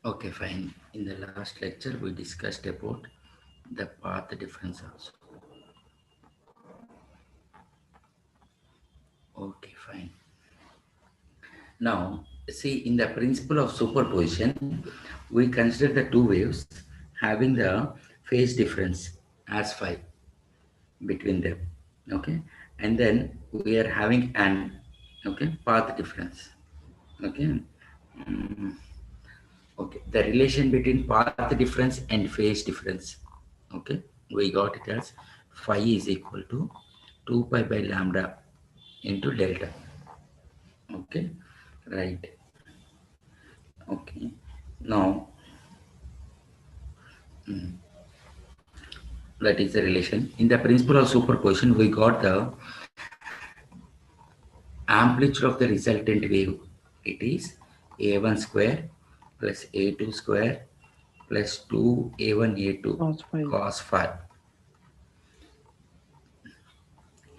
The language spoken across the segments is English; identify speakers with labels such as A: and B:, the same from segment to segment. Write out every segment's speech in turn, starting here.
A: Okay, fine. In the last lecture, we discussed about the path difference also. Okay, fine. Now, see, in the principle of superposition, we consider the two waves having the phase difference as phi between them. Okay, and then we are having an path difference. Okay, Mm, okay, the relation between path difference and phase difference. Okay, we got it as phi is equal to 2 pi by lambda into delta. Okay, right. Okay, now that is the relation. In the principle of superposition, we got the amplitude of the resultant wave. It is a1 square plus a2 square plus 2 a1 a2
B: Cos phi.
A: cos phi,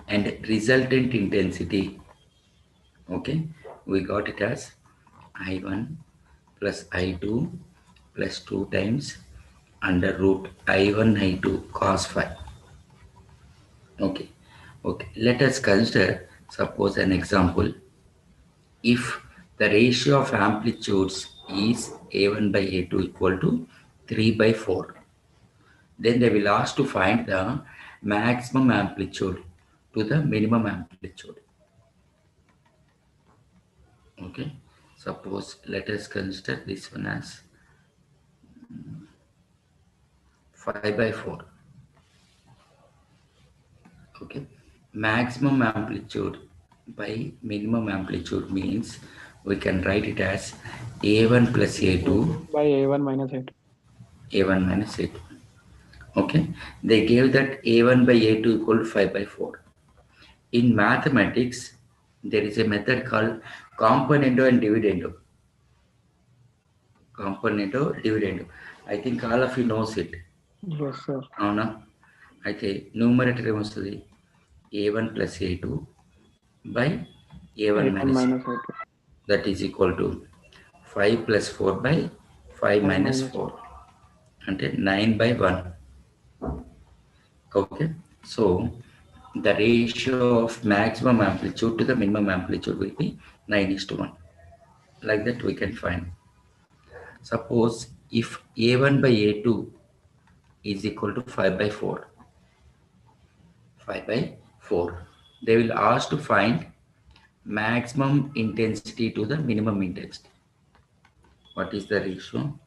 A: and resultant intensity. Okay, we got it as I1 plus I2 plus 2 times under root I1 I2 cos phi. Okay, okay. Let us consider, suppose an example. If the ratio of amplitudes is A1 by A2 equal to 3 by 4, then they will ask to find the maximum amplitude to the minimum amplitude. Okay, suppose let us consider this one as 5 by 4. Okay, maximum amplitude by minimum amplitude means we can write it as A1 plus A2,
B: By A1 minus A2.
A: A1 minus A2. Okay, they gave that A1 by A2 equal to 5 by 4. In mathematics, there is a method called componendo and dividendo. Componendo, dividendo. I think all of you knows it.
B: Yes, sir.
A: అవునా? అయితే numerator ఏమొస్తుంది? A1 plus A2 by A1
B: A1
A: minus
B: minus
A: A2.
B: A2.
A: That is equal to 5 plus 4 by 5
B: 5
A: minus
B: minus
A: 4. అంటే 9 by 1. Okay, so the ratio of maximum amplitude to the minimum amplitude will be 9:1. Like that we can find. Suppose if A1 by A2 is equal to 5 by 4, 5 by 4, they will ask to find maximum intensity to the minimum intensity. What is the ratio?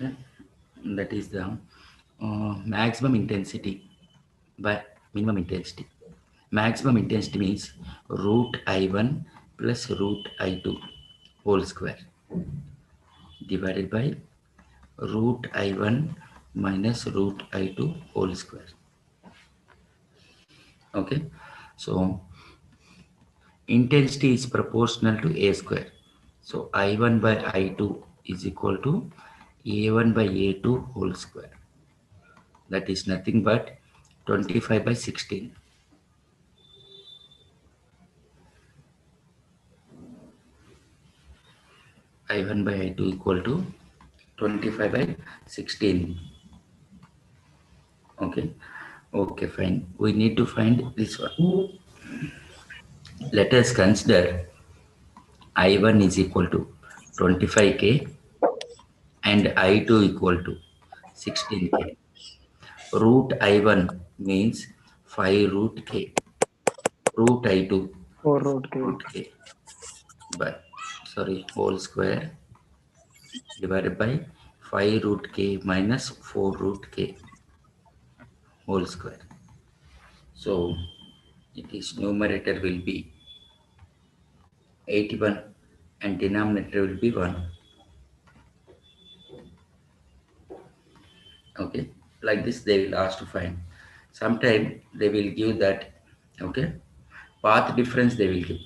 A: Okay. That is the maximum intensity by minimum intensity. Maximum intensity means root I1 plus root I2 whole square divided by root I1 minus root I2 whole square. Okay, so intensity is proportional to A square. So I1 by I2 is equal to A1 by A2 whole square. That is nothing but 25 by 16. I1 by I2 equal to 25 by 16. Okay, okay, fine. We need to find this one. Let us consider I1 is equal to 25k and I2 equal to 16k. Root I1 means 5 root k. Root I2
B: 4 root K.
A: root k by, sorry, whole square divided by 5 root k minus 4 root k whole square. So it is numerator will be 81 and denominator will be 1. Okay, like this they will ask to find. Sometime they will give that, okay, path difference they will give.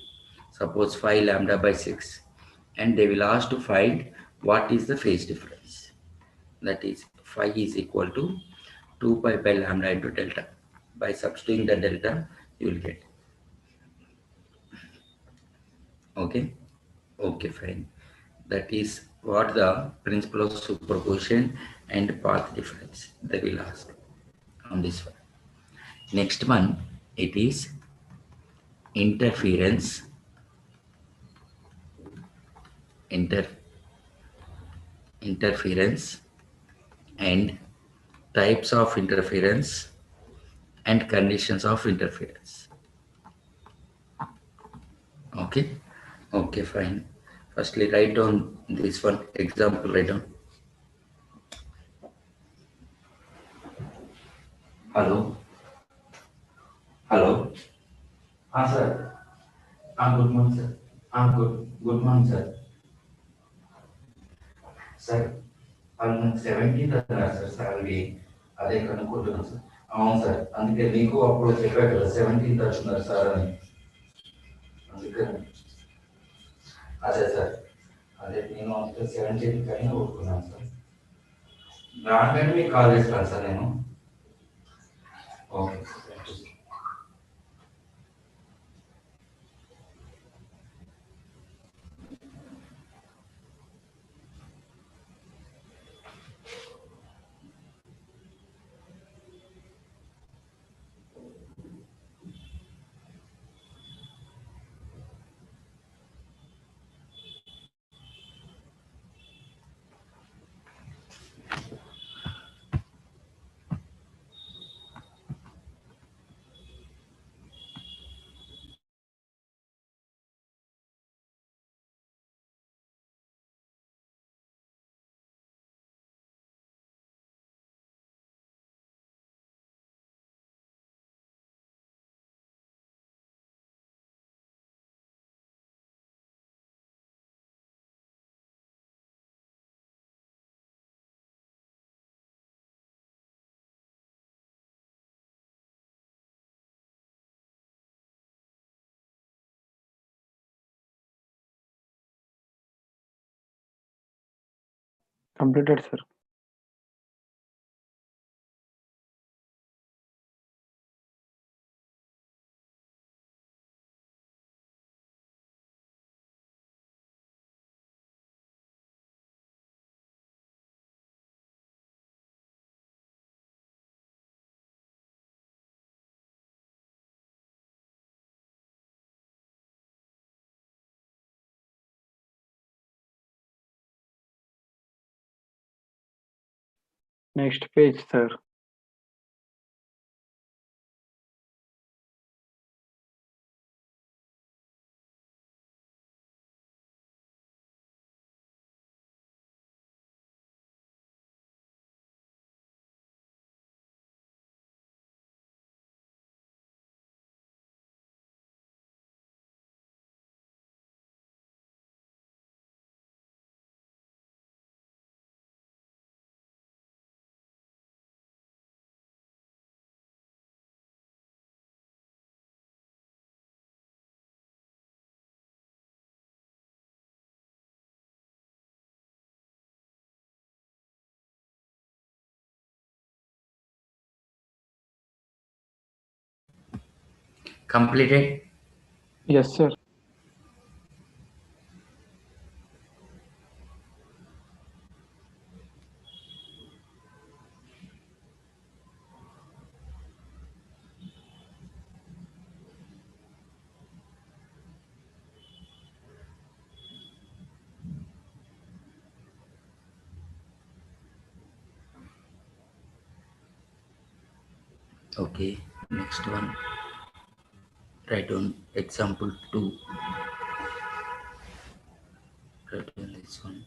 A: Suppose 5 lambda by 6, and they will ask to find what is the phase difference. That is 5 is equal to 2 pi by lambda into delta. By substituting the delta, you will get. Okay, okay, fine. That is what the principle of superposition and path difference they will ask on this one. Next one, it is interference, inter, interference and types of interference and conditions of interference. Okay, okay, fine. Firstly, write down this one example. Write down. Hello, hello. Sir. Good morning, sir. Good morning, sir. Sir, I'm 17th అన్నారు sir salary అదే కనుక్కుంటున్నాను sir. అవును sir, అందుకే మీకు అప్పుడు చెప్పారు కదా 17th వస్తున్నారు sir అని. అందుకని అదే సార్, అదే నేను అంతే 17th కానీ ఊరుకున్నాను సార్. రాగానే మీకు కాల్ చేస్తాను సార్ నేను. Okay sir, thank you.
B: Completed, sir. Next page, sir.
A: Completed.
B: Yes, sir.
A: Okay, next one. Write down example 2. Write down this one.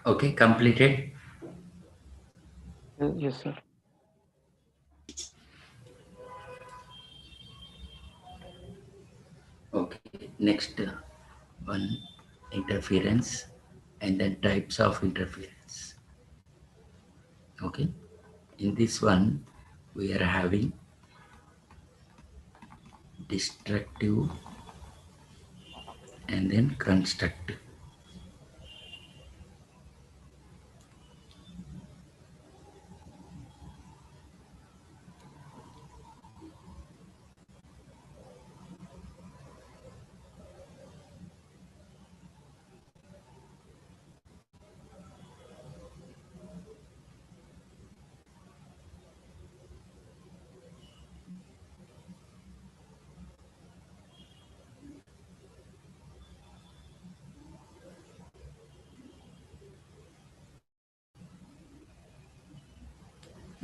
A: Okay, completed.
B: Yes, sir.
A: Okay, next one, interference, and then types of interference. Okay, in this one we are having destructive and then constructive.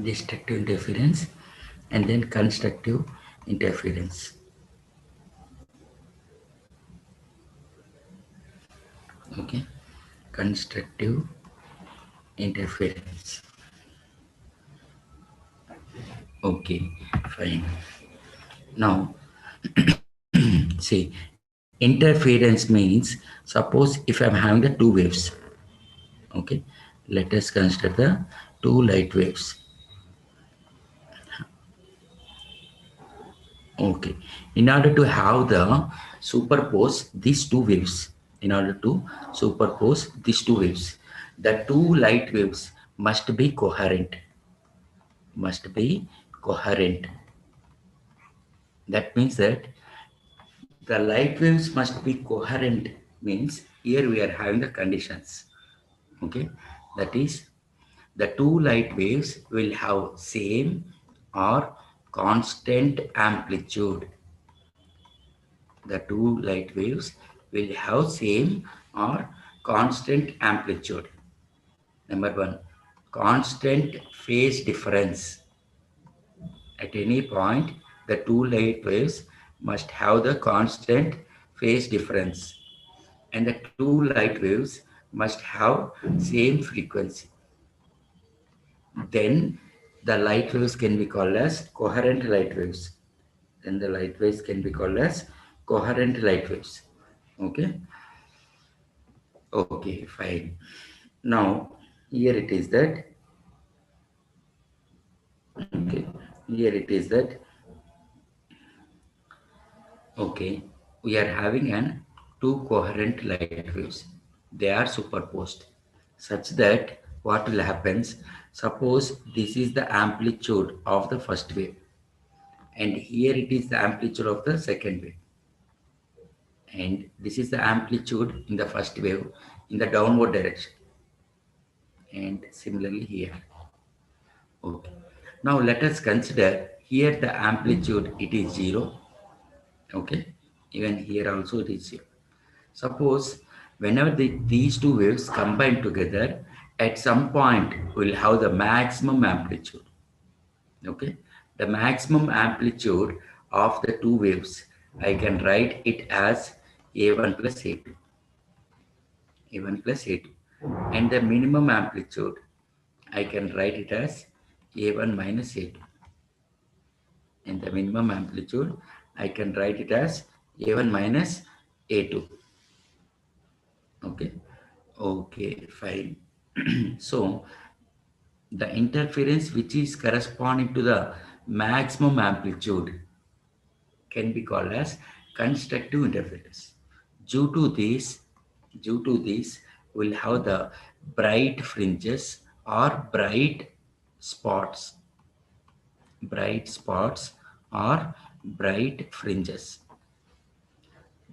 A: Destructive interference and then constructive interference. Okay, constructive interference. Okay, fine. Now, see, interference means, suppose if I'm having the two waves, okay, let us consider the two light waves. Okay, in order to have the superpose these two waves, in order to superpose these two waves, the two light waves must be coherent, must be coherent. That means that the light waves must be coherent, means here we are having the conditions. Okay, that is, the two light waves will have same or constant amplitude. The two light waves will have same or constant amplitude. Number one, constant phase difference. At any point, the two light waves must have the constant phase difference, and the two light waves must have same frequency. Then the light waves can be called as coherent light waves. Then the light waves can be called as coherent light waves. Okay. Okay, fine. Now here it is that, okay, here it is that, okay, we are having an two coherent light waves. They are superposed such that what will happens, suppose this is the amplitude of the first wave and here it is the amplitude of the second wave, and this is the amplitude in the first wave in the downward direction, and similarly here. Okay, now let us consider here the amplitude, it is 0. Okay, even here also it is 0. Suppose whenever these two waves combine together, at some point we'll have the maximum amplitude. Okay, the maximum amplitude of the two waves, I can write it as A1 plus A2, A1 plus A2, and the minimum amplitude, I can write it as A1 minus A2, and the minimum amplitude, I can write it as A1 minus A2. Okay, okay, fine. So the interference which is corresponding to the maximum amplitude can be called as constructive interference. Due to this, due to this, we'll have the bright fringes or spots, bright spots or bright fringes.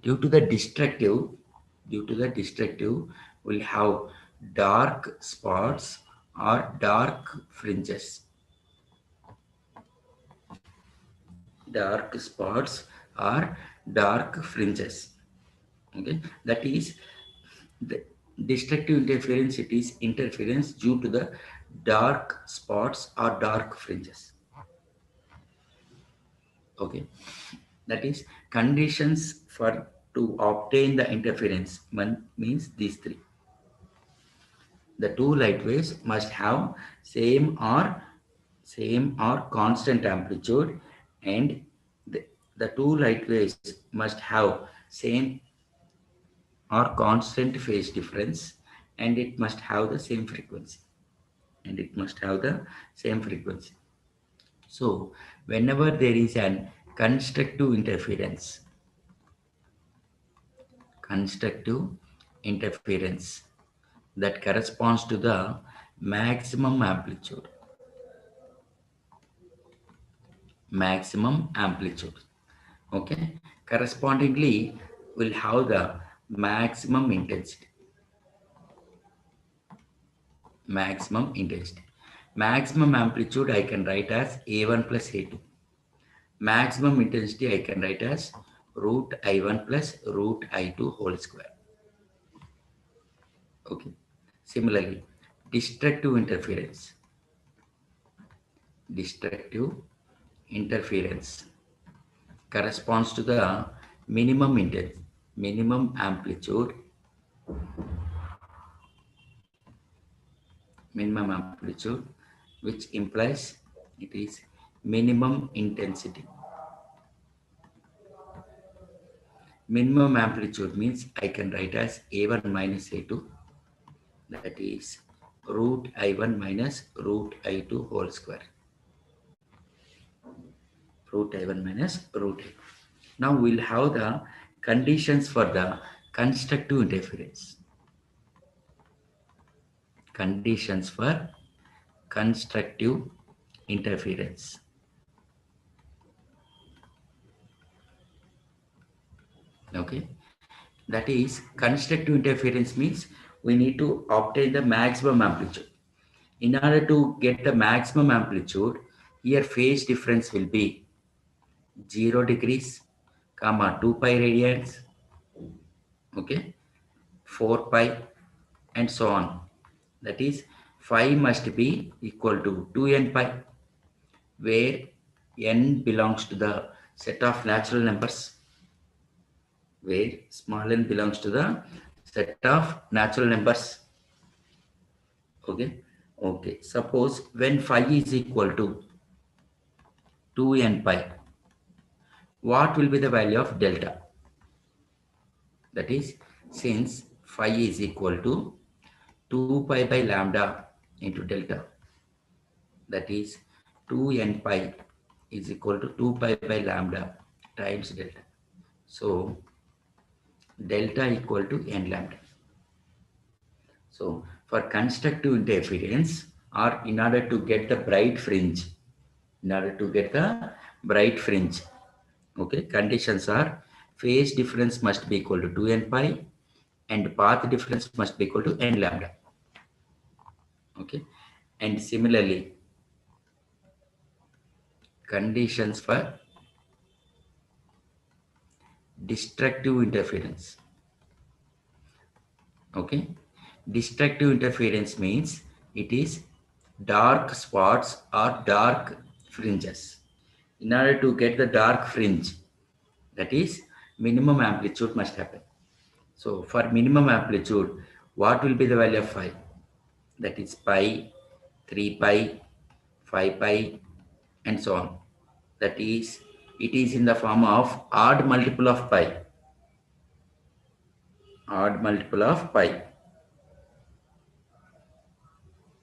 A: Due to the destructive, due to the destructive, we'll have dark spots or dark fringes, dark spots or dark fringes. Okay, that is the destructive interference. It is interference due to the dark spots or dark fringes. Okay, that is conditions for to obtain the interference. One means these three. the two light waves must have same or constant amplitude, and the two light waves must have same or constant phase difference, and it must have the same frequency, so whenever there is an constructive interference that corresponds to the maximum amplitude, okay, correspondingly will have the maximum intensity. Maximum amplitude I can write as A1 plus A2. Maximum intensity I can write as root I1 plus root I2 whole square. Okay. Similarly, destructive interference. Destructive interference corresponds to the minimum intensity, minimum amplitude, which implies it is minimum intensity. Minimum amplitude means I can write as A1 minus A2, that is root I1 minus root I2 whole square. Root I1 minus root I2. Now we'll have the conditions for the constructive interference. Conditions for constructive interference. Okay, that is constructive interference means we need to obtain the maximum amplitude. In order to get the maximum amplitude, here phase difference will be 0 degrees, comma 2 pi radians, okay, 4 pi, and so on. That is, phi must be equal to 2n pi, where n belongs to the set of natural numbers, where small n belongs to the set of natural numbers. Okay. Okay. Suppose when phi is equal to 2n pi, what will be the value of delta? That is, since phi is equal to 2 pi by lambda into delta, that is 2n pi is equal to 2 pi by lambda times delta. So delta equal to n lambda. So for constructive interference, or in order to get the bright fringe, okay, conditions are phase difference must be equal to 2n pi and path difference must be equal to n lambda. Okay, and similarly, conditions for destructive interference. Okay, destructive interference means it is dark spots or dark fringes. In order to get the dark fringe, that is minimum amplitude must happen. So for minimum amplitude, what will be the value of phi? That is pi, 3 pi, 5 pi, and so on. That is, it is in the form of odd multiple of pi. Odd multiple of pi.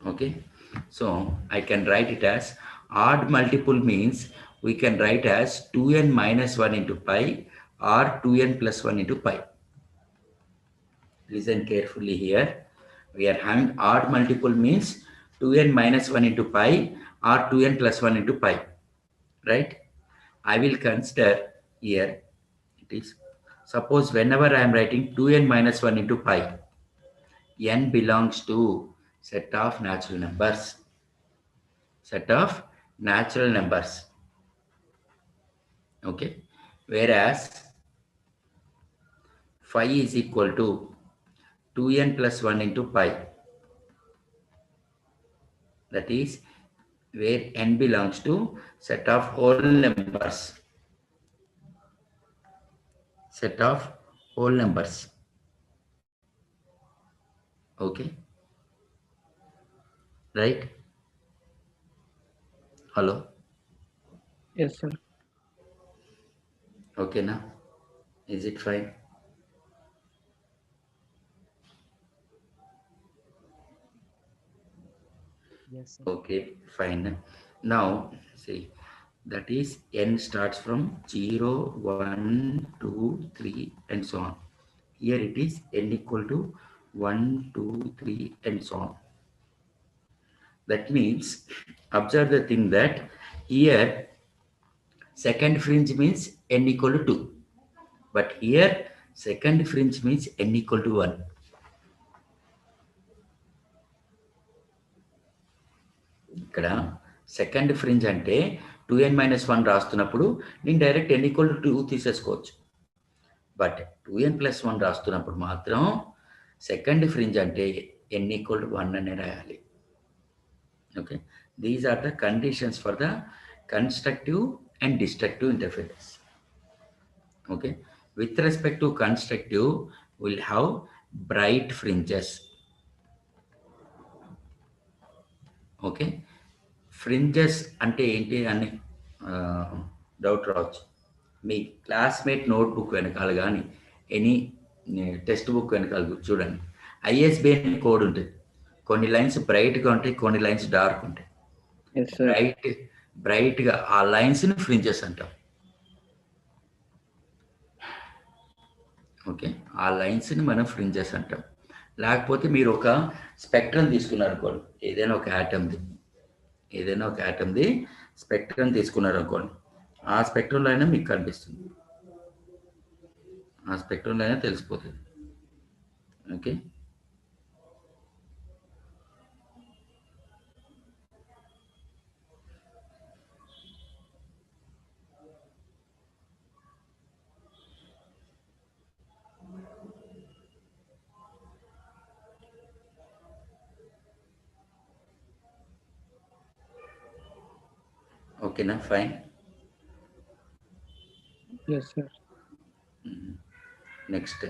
A: Okay. So I can write it as odd multiple means we can write as 2n minus 1 into pi or 2n plus 1 into pi. Listen carefully here. We are having odd multiple means 2n minus 1 into pi or 2n plus 1 into pi. Right? I will consider here it is. Suppose whenever I am writing 2n minus 1 into pi, n belongs to set of natural numbers. Set of natural numbers. Okay. Whereas phi is equal to 2n plus 1 into pi. That is where n belongs to set of whole numbers. Set of whole numbers. Okay. right? Hello?
B: Yes, sir.
A: Okay, now? Is it fine?
C: Yes, sir.
A: Okay, fine. Now, see, that is n starts from 0, 1, 2, 3, and so on. Here it is n equal to 1, 2, 3, and so on. That means, observe the thing that here second fringe means n equal to 2. But here second fringe means n equal to 1. ఇక్కడ second fringe అంటే 2n-1 రాస్తున్నప్పుడు నేను direct n equal to 2 తీసేసుకోవచ్చు. But 2n+1 రాస్తున్నప్పుడు మాత్రం second fringe అంటే n equal to 1 అనే రాయాలి. Okay, these are the conditions for the constructive and destructive interference. Okay, with respect to constructive, we'll have bright fringes. Okay, fringes అంటే ఏంటి అని doubt రావచ్చు. మీ క్లాస్మేట్ నోట్బుక్ వెనకాల కానీ ఎనీ టెక్స్ట్ బుక్ వెనకాల చూడండి, ISBN కోడ్ ఉంటుంది. కొన్ని లైన్స్ బ్రైట్గా ఉంటాయి, కొన్ని లైన్స్ డార్క్ ఉంటాయి.
B: Yes, sir.
A: బ్రైట్గా ఆ లైన్స్ని ఫ్రింజెస్ అంటాం. ఓకే, ఆ లైన్స్ని మనం ఫ్రింజెస్ అంటాం. లేకపోతే మీరు ఒక స్పెక్ట్రమ్ తీసుకున్నారు అనుకోండి, ఏదైనా ఒక యాటమ్ది స్పెక్ట్రమ్ తీసుకున్నారు అనుకోండి, ఆ స్పెక్ట్రంలో అయినా మీకు కనిపిస్తుంది, ఆ స్పెక్ట్రంలో అయినా తెలిసిపోతుంది. ఓకే, ఓకేనా, fine.
B: Yes, sir.
A: Next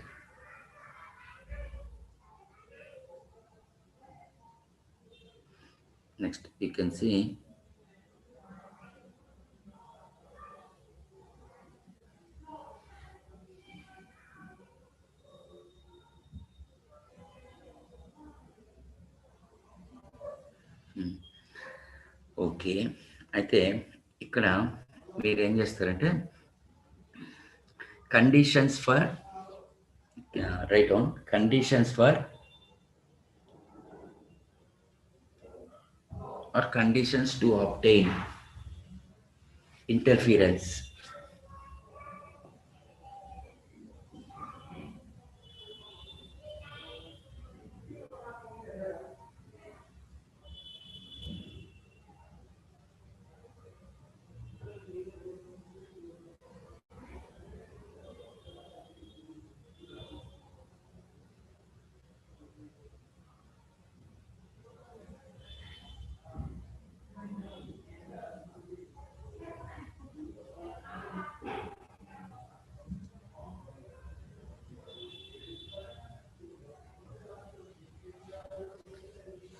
A: you can see okay. అయితే ఇక్కడ మీరు ఏం చేస్తారంటే conditions for write on conditions for or conditions to obtain interference.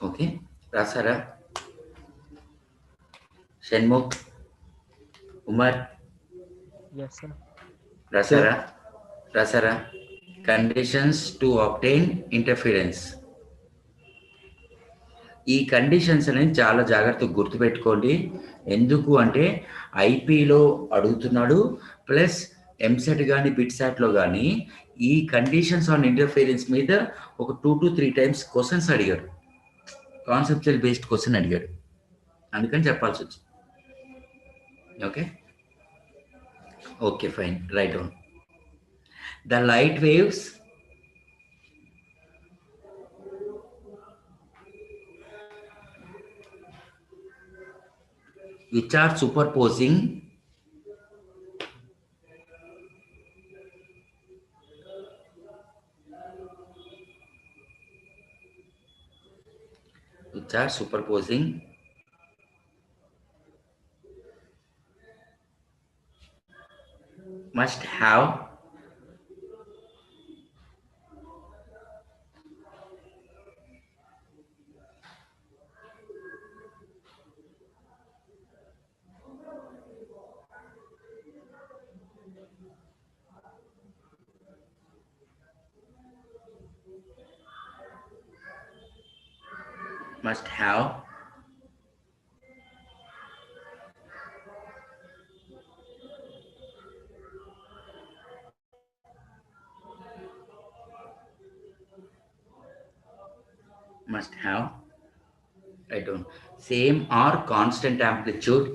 A: Okay, రాసారా షణ్ముఖ్, ఉమర్?
C: Yes, sir.
A: రాసారా కండిషన్స్ టు ఆబ్టైన్ ఇంటర్ఫిరెన్స్. ఈ కండిషన్స్ అనేది చాలా జాగ్రత్తగా గుర్తుపెట్టుకోండి. ఎందుకు అంటే ఐపీలో అడుగుతున్నాడు, ప్లస్ ఎంసెట్ కానీ బిట్సాట్లో కానీ ఈ కండిషన్స్ ఆన్ ఇంటర్ఫిరెన్స్ మీద ఒక 2 to 3 times క్వశ్చన్స్ అడిగాడు, కాన్సెప్చువల్ బేస్డ్ క్వశ్చన్ అడిగాడు, అందుకని చెప్పాల్సి వచ్చింది. Okay okay, fine, right down. The light waves which are superposing must have must have I don't same or constant amplitude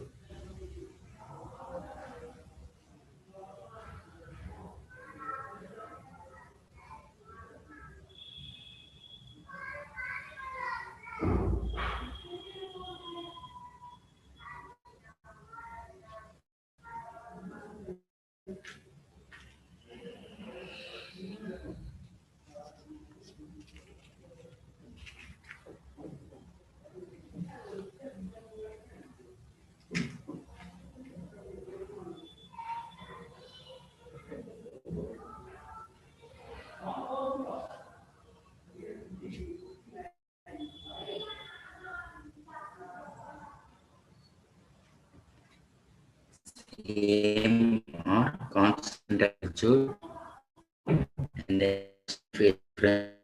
A: same or constant amplitude and then phase difference.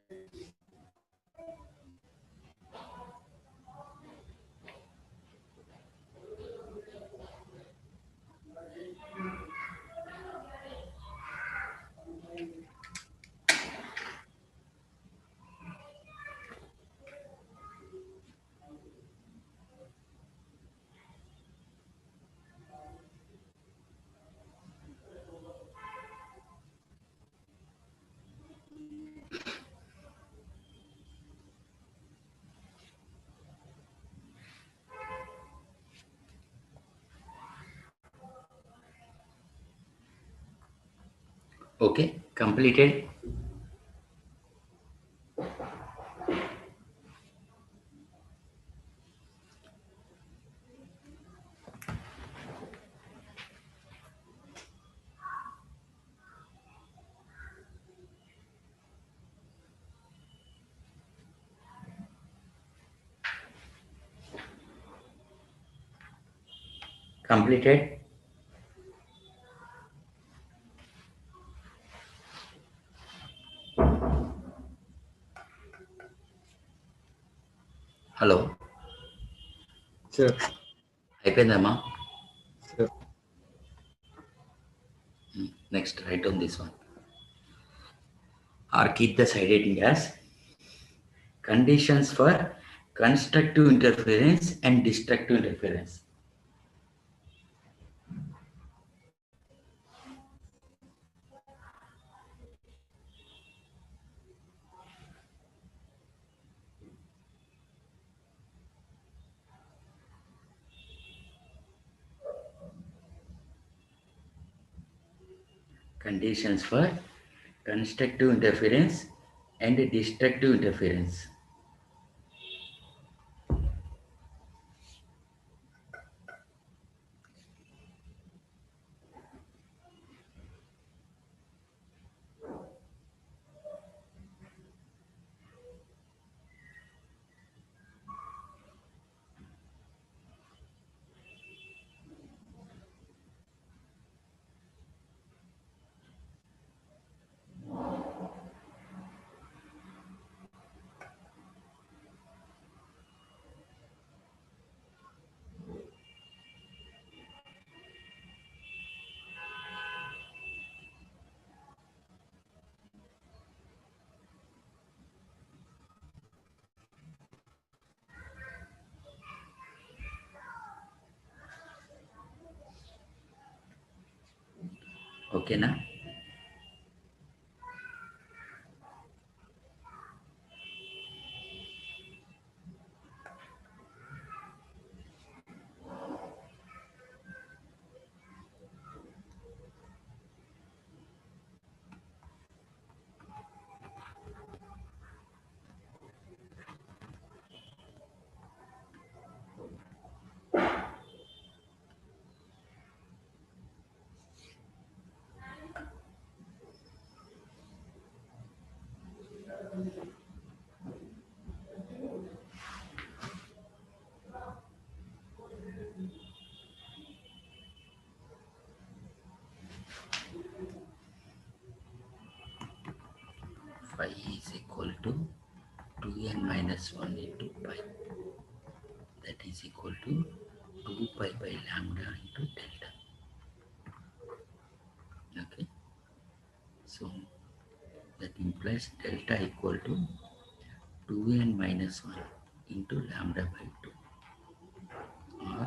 A: Okay, completed. Completed. Hello
D: Sure,
A: అయిపోయిందమ్మా
D: sure.
A: Next right on this one or keep the side heading as conditions for constructive interference and destructive interference. Conditions for constructive interference and destructive interference. ఓకేనా phi is equal to 2n minus 1 into pi. that is equal to 2 pi by lambda into delta. Okay, so that implies delta equal to 2n minus 1 into lambda by 2, or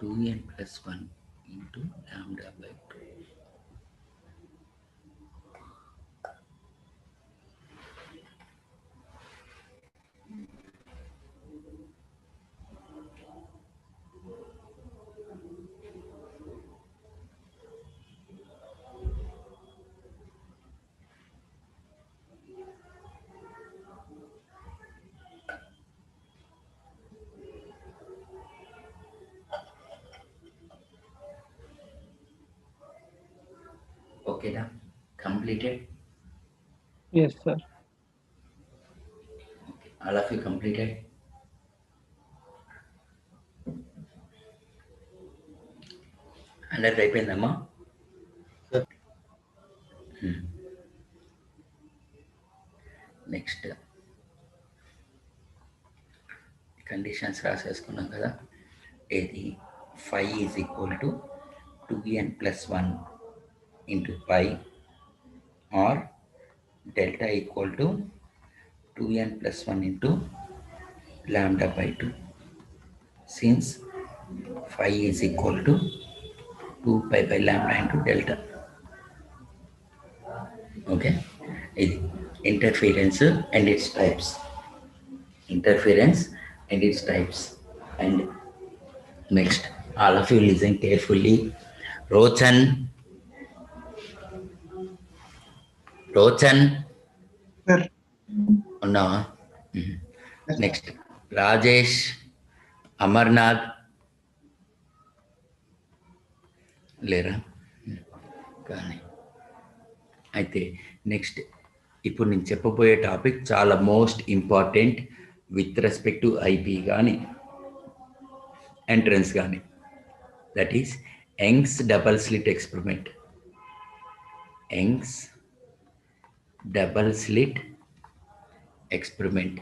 A: 2n plus 1 into lambda by 2. Okay, now completed.
B: Yes, sir.
A: Okay, all of you completed. అందరికి అయిపోయిందమ్మా?
D: Sir.
A: Next conditions రాసేసుకున్నాం కదా. ఏది phi is equal to 2n plus 1 into pi, or delta equal to 2n plus 1 into lambda by 2, since phi is equal to 2 pi by lambda into delta. Okay, ఇది interference and its types. Interference and its types. And next, all of you listen carefully. Rochan,
D: Sir.
A: ఉన్నావా? Next Rajesh, Amarnath లేరా? కానీ అయితే next ఇప్పుడు నేను చెప్పబోయే topic చాలా most important with respect to IP కానీ ఎంట్రన్స్ కానీ. That is Young's double slit experiment. Young's double slit experiment.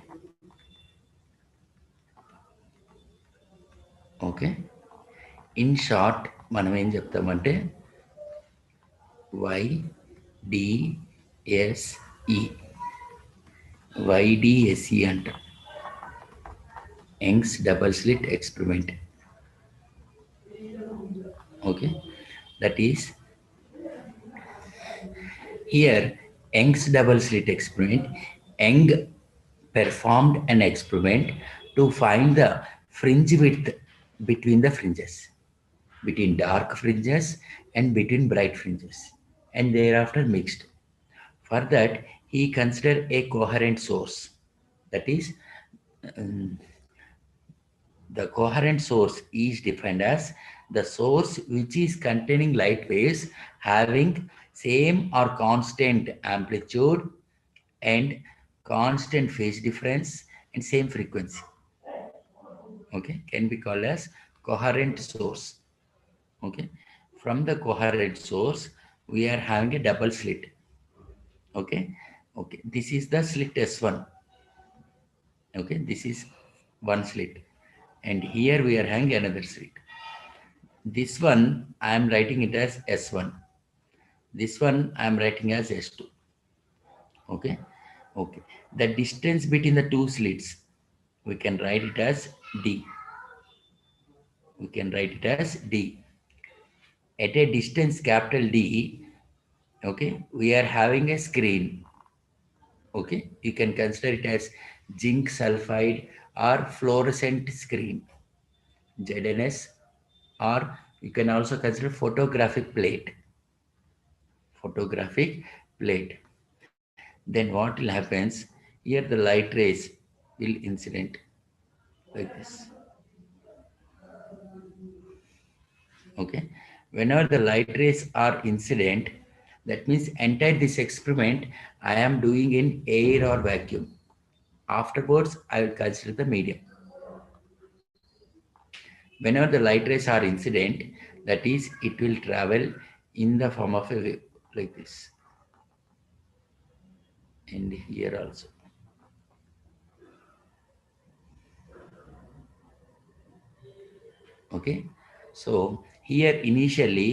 A: Okay, in short మనం ఏం చెప్తామంటే YDSE. YDSE అంట, Young's double slit experiment. Okay, that is here Young's double slit experiment. Young performed an experiment to find the fringe width between the fringes, between dark fringes and between bright fringes, and thereafter mixed. For that, he considered a coherent source. That is, um, the coherent source is defined as the source which is containing light waves having same or constant amplitude and constant phase difference and same frequency. Okay, can be called as coherent source. Okay, from the coherent source we are having a double slit. Okay, okay, this is the slit S1. Okay, this is one slit, and here we are having another slit. This one I am writing it as S1. This one I am writing as S2. Okay, okay, the distance between the two slits we can write it as D. We can write it as D. At a distance capital D, okay, we are having a screen. Okay, you can consider it as zinc sulfide or fluorescent screen, ZNS, or you can also consider photographic plate. Photographic plate. Then what will happens here, the light rays will incident like this. Okay, whenever the light rays are incident, that means entire this experiment I am doing in air or vacuum. Afterwards I will consider the medium. Whenever the light rays are incident, that is it will travel in the form of a wave like this, and here also. Okay, so here initially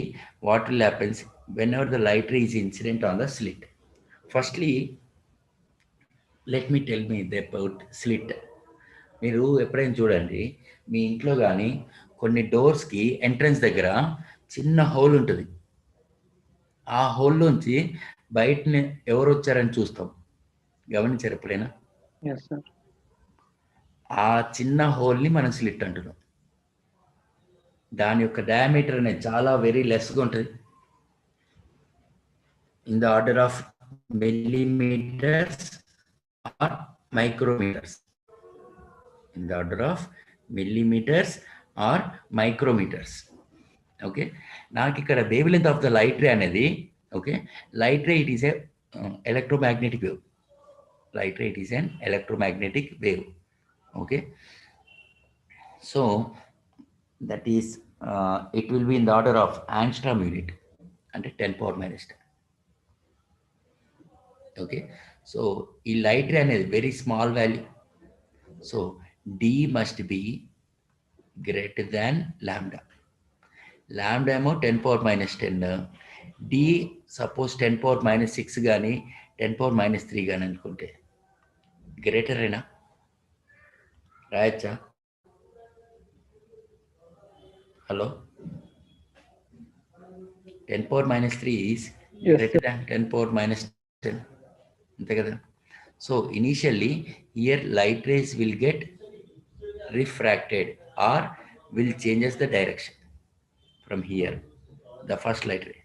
A: what will happen whenever the light ray is incident on the slit? Firstly, let me tell me about slit. మీరు ఎప్పుడైనా చూడండి, మీ ఇంట్లో కానీ కొన్ని డోర్స్కి entrance దగ్గర చిన్న whole ఉంటుంది. ఆ హోల్లోంచి బయటని ఎవరు వచ్చారని చూస్తాం. గమనించారు ఎప్పుడైనా?
B: Yes, sir.
A: ఆ చిన్న హోల్ని మనం స్లిట్ అంటున్నాం. దాని యొక్క డయామీటర్ అనేది చాలా వెరీ లెస్గా ఉంటుంది. In the order of millimeters or micrometers. In the order of millimeters or micrometers. Okay, నాకు ఇక్కడ wavelength of the light ray అనేది, okay, light ray it is a electromagnetic wave. Light ray it is an electromagnetic wave. Okay, so that is it will be in the order of angstrom unit అంటే 10 power minus 10. Okay, so ఈ light ray అనేది very small value. So D must be greater than lambda. Lambda ఏమో 10 power minus 10. D suppose 10 power minus 6 కానీ 10 power minus 3 కానీ అనుకుంటే greater అయినా రాయచ్చా? Hello, 10 power minus 3 is
B: Yes,
A: greater
B: sir.
A: than 10 power minus 10. అంతే కదా? So initially here light race will get refracted or will changes the direction from here, the first light ray,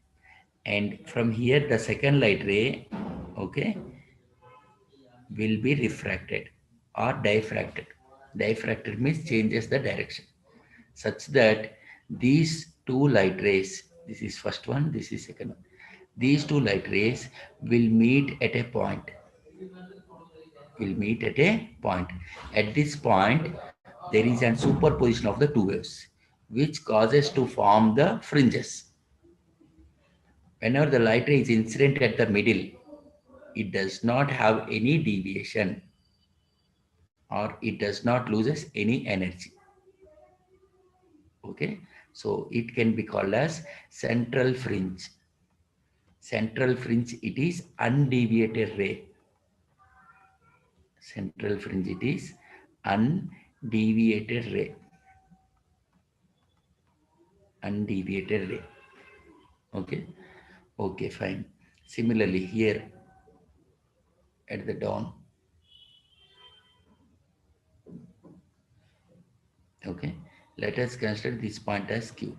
A: and from here the second light ray, okay, will be refracted or diffracted. Diffracted means changes the direction such that these two light rays, this is first one, this is second one, these two light rays will meet at a point. At this point there is a superposition of the two waves which causes to form the fringes. Whenever the light ray is incident at the middle, it does not have any deviation or it does not loses any energy. Okay, so it can be called as central fringe. Central fringe, it is undeviated ray. Central fringe, it is undeviated ray. Undeviated ray. Okay, okay, fine. Similarly here at the dawn, okay, let us consider this point as Q.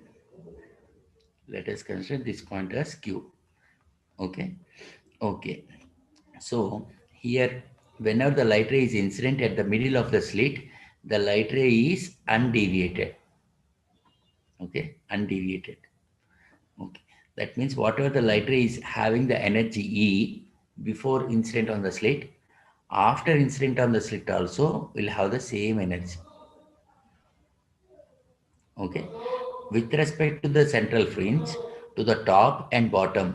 A: Let us consider this point as Q. Okay, okay, so here whenever the light ray is incident at the middle of the slit, the light ray is undeviated. Okay, undeviated. Okay, that means whatever the light ray is having the energy E before incident on the slit, after incident on the slit also will have the same energy. Okay, with respect to the central fringe, to the top and bottom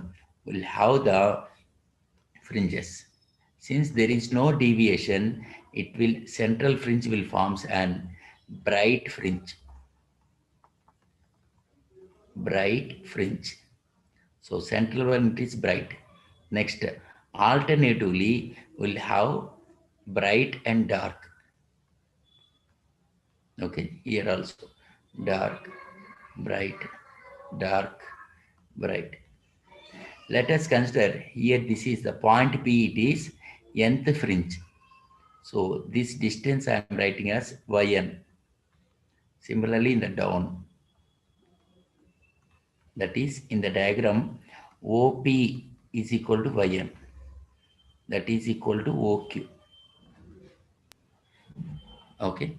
A: will have the fringes. Since there is no deviation, it will central fringe will forms an bright fringe. Bright fringe. So central one it is bright. Next, alternatively will have bright and dark. Okay, here also dark, bright, dark, bright. Let us consider here this is the point P, it is nth fringe. So this distance I am writing as yn. Similarly in the down, that is in the diagram OP is equal to yn, that is equal to OQ. Okay,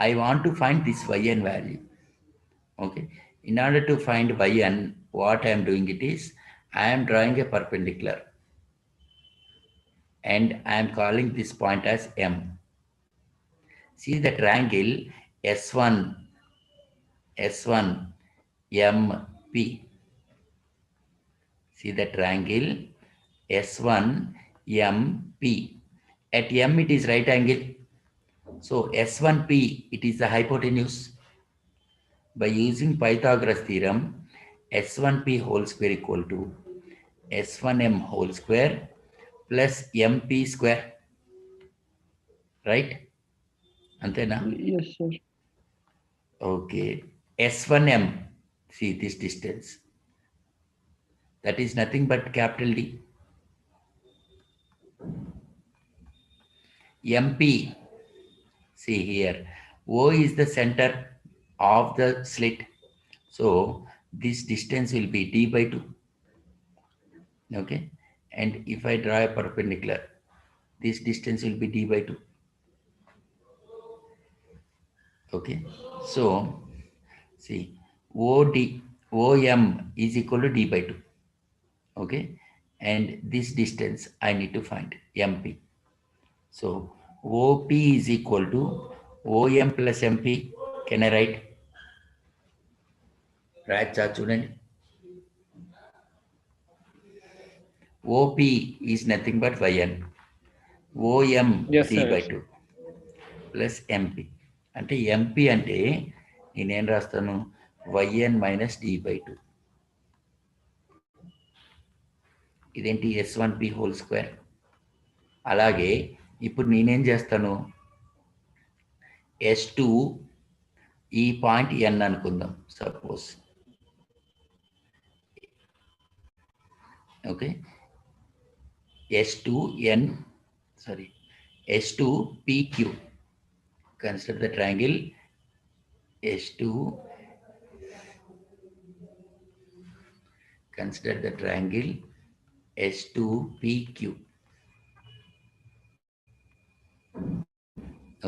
A: I want to find this yn value. Okay, in order to find yn, what I am doing it is I am drawing a perpendicular and I am calling this point as M. See the triangle S1 MP. See the triangle S1 MP. At M it is right angle. So S1P, it is the hypotenuse. By using Pythagoras theorem, S1P whole square equal to S1M whole square plus MP square. Right? Antena?
B: Yes, sir.
A: Okay. S1M. See this distance. That is nothing but capital D. MP. See here. O is the center of the slit. So this distance will be D by 2. Okay. And if I draw a perpendicular, this distance will be D by 2. Okay. So see, OM is equal to D by 2. Okay. And this distance I need to find MP. So OP is equal to OM plus MP. Can I write? Right, student? OP is nothing but YN. OM
B: Yes,
A: D
B: sir.
A: by
B: Yes.
A: 2 plus MP. అంటే MP అంటే నేనేం రాస్తాను YN minus D by 2. ఇదేంటి S1P whole square. అలాగే ఇప్పుడు నేనేం చేస్తాను S2 ఈ పాయింట్ N అనుకుందాం suppose. Okay. S2N, sorry, S2PQ. Consider the triangle S2. Consider the triangle S2PQ.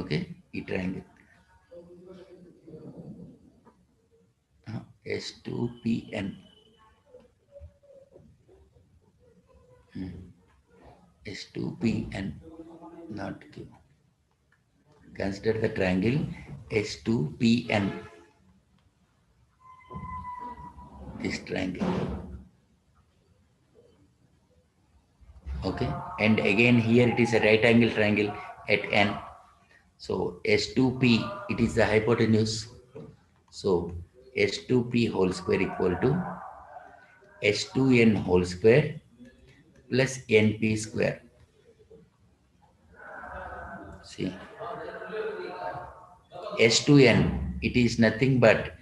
A: Okay, ఈ triangle S2PN. S2PN, not Q. Consider the triangle S2PN. This triangle. Okay, and again here it is a right angle triangle at N. So S2P, it is the hypotenuse. So S2P whole square equal to S2N whole square plus NP square. See, S2N, it is nothing but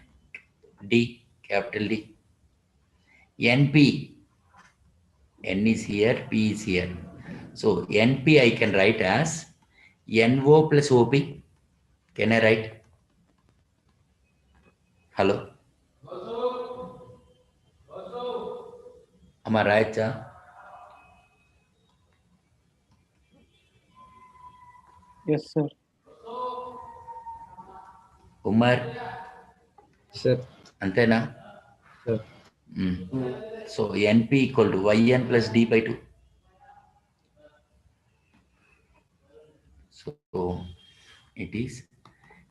A: D, capital D. NP, N is here, P is here. So NP I can write as NO plus OP. Can I write? Hello? Am I right, sir?
B: Yes, sir.
A: Umar,
D: Sir.
A: antena?
D: Sir.
A: So NP equal to YN plus D by 2. So it is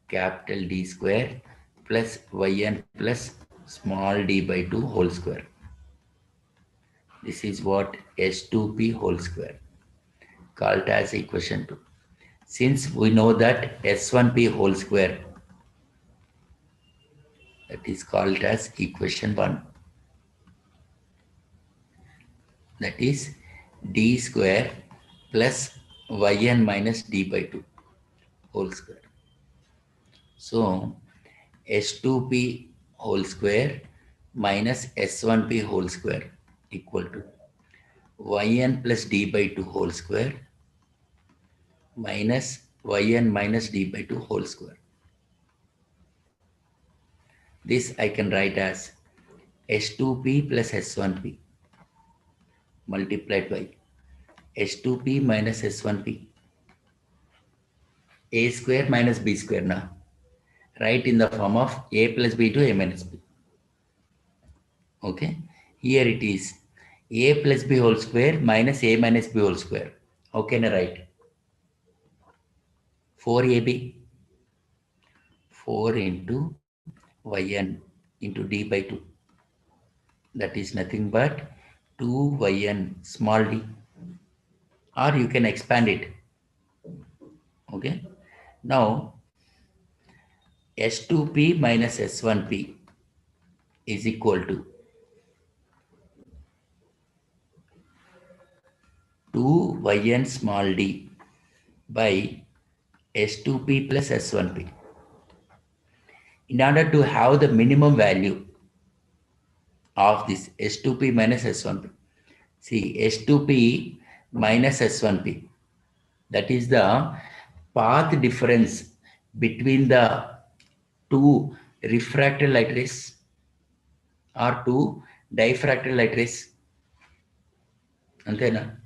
A: capital D square plus YN plus small d by 2 whole square. This is what S2P whole square, called as equation 2. Since we know that S1P whole square, that is called as equation 1. That is D square plus YN minus D by 2 whole square. So S2P whole square minus S1P whole square equal to YN plus D by 2 whole square minus YN minus D by 2 whole square. This I can write as S2P plus S1P multiplied by S2P minus S1P. A square minus B square now. Write in the form of A plus B to A minus B. Okay. Here it is A plus B whole square minus A minus B whole square. How can I write? 4AB. 4 into YN into D by 2. That is nothing but 2YN small d. Or you can expand it. Okay. Now S2P minus S1P is equal to 2yn small d by S2P plus S1P. In order to have the minimum value of this S2P minus S1P, see S2P minus S1P, that is the path difference between the two refracted light rays or two diffracted light rays. Antena?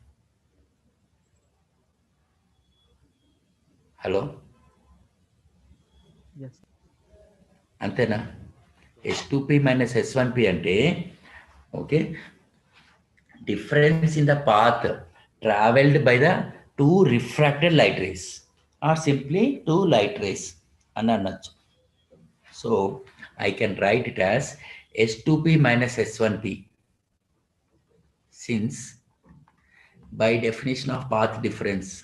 A: Hello?
C: Yes.
A: Antena? S2P minus S1P ante, okay, difference in the path traveled by the two refracted light rays or simply two light rays. So I can write it as S2P minus S1P, since by definition of path difference,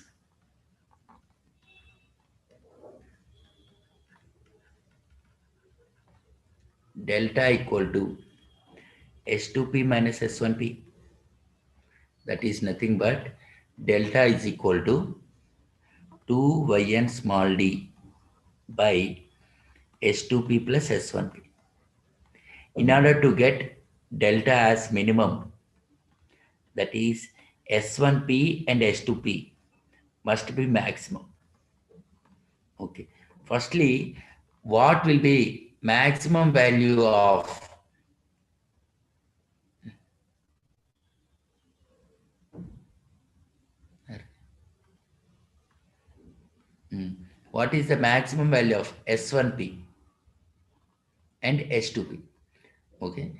A: delta equal to S2P minus S1P, that is nothing but delta is equal to 2yn small d by S2P plus S1P. In order to get delta as minimum, that is S1P and S2P must be maximum. Okay. Firstly, what will be maximum value of what is the maximum value of S1P and S2P? Okay.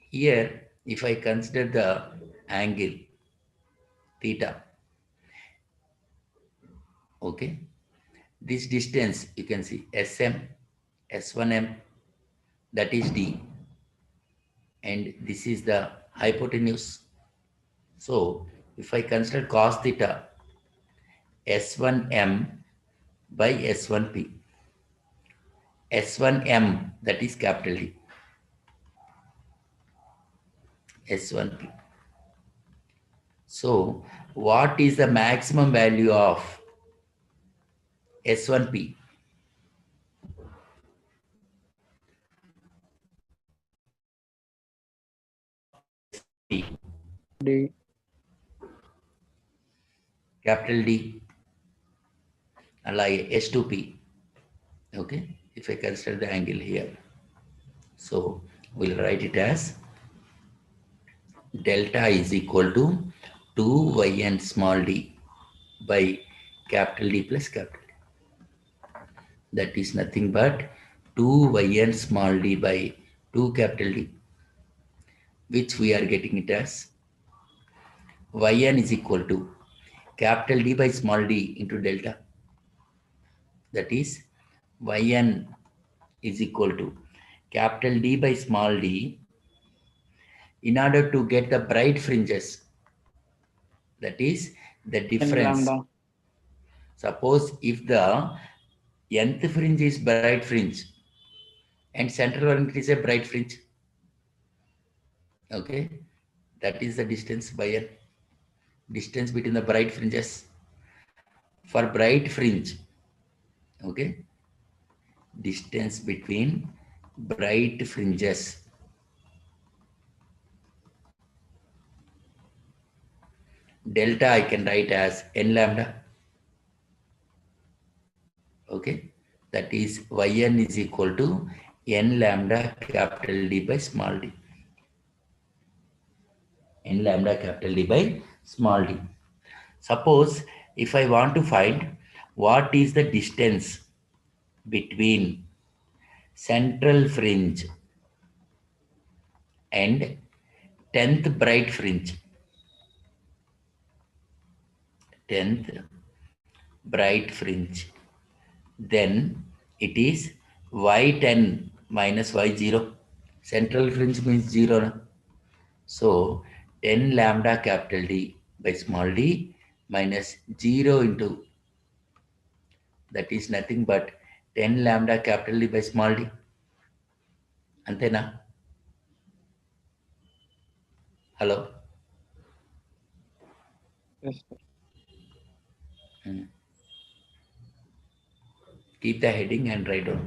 A: Here, if I consider the angle theta, okay, this distance you can see SM, S1M, that is D, and this is the hypotenuse. So if I consider cos theta, S1M by S1P, S1M, that is capital D, S1P. So what is the maximum value of S1P?
B: D.
A: Capital D, like S2P. Okay, if I consider the angle here, so we'll write it as delta is equal to 2yn small d by capital D plus capital D. That is nothing but 2yn small d by 2 capital D, which we are getting it as yn is equal to capital D by small d into delta. That is yn is equal to capital D by small d. In order to get the bright fringes, that is the
B: N
A: difference.
B: lambda.
A: Suppose if the nth fringe is bright fringe and central one is a bright fringe, okay, that is the distance by n, distance between the bright fringes. For bright fringe, okay, distance between bright fringes, delta I can write as n lambda. Okay, that is yn is equal to n lambda capital D by small d. N lambda capital D by small d. Suppose if I want to find what is the distance between central fringe and 10th bright fringe, 10th bright fringe, then it is y10 minus y0. Central fringe means 0. So 10 lambda capital D by small d minus 0 into, that is nothing but 10 lambda capital D by small d. అంతేనా? హలో.
B: Yes, sir.
A: Keep the heading and write down.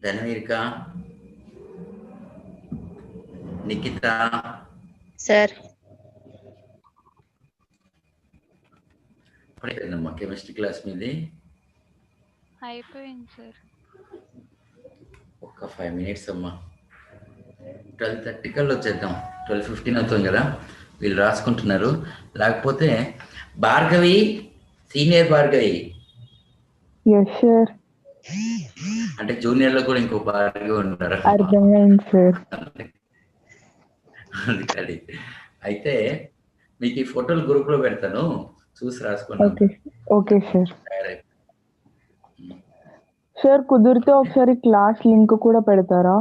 A: Dhanaveerika, Nikhita,
E: sir
A: అప్పుడేనమ్మా chemistry class మీది
F: అయిపోయింది sir.
A: ఒక 5 minutes అమ్మా. 12:30 కల్లా వచ్చేద్దాం. 12:15 అవుతుంది కదా, వీళ్ళు రాసుకుంటున్నారు. లేకపోతే Bhargavi, senior Bhargavi,
G: yes sir.
A: అంటే జూనియర్లో కూడా ఇంకో భార్గవి ఉంటారు.
G: అర్థమైంది సార్.
A: అందుకని అయితే మీకు ఈ ఫోటోలు గ్రూప్ లో పెడతాను, చూసి రాసుకోండి.
G: Okay okay sir. సార్ కుదిరితే ఒకసారి క్లాస్ లింక్ కూడా పెడతారా?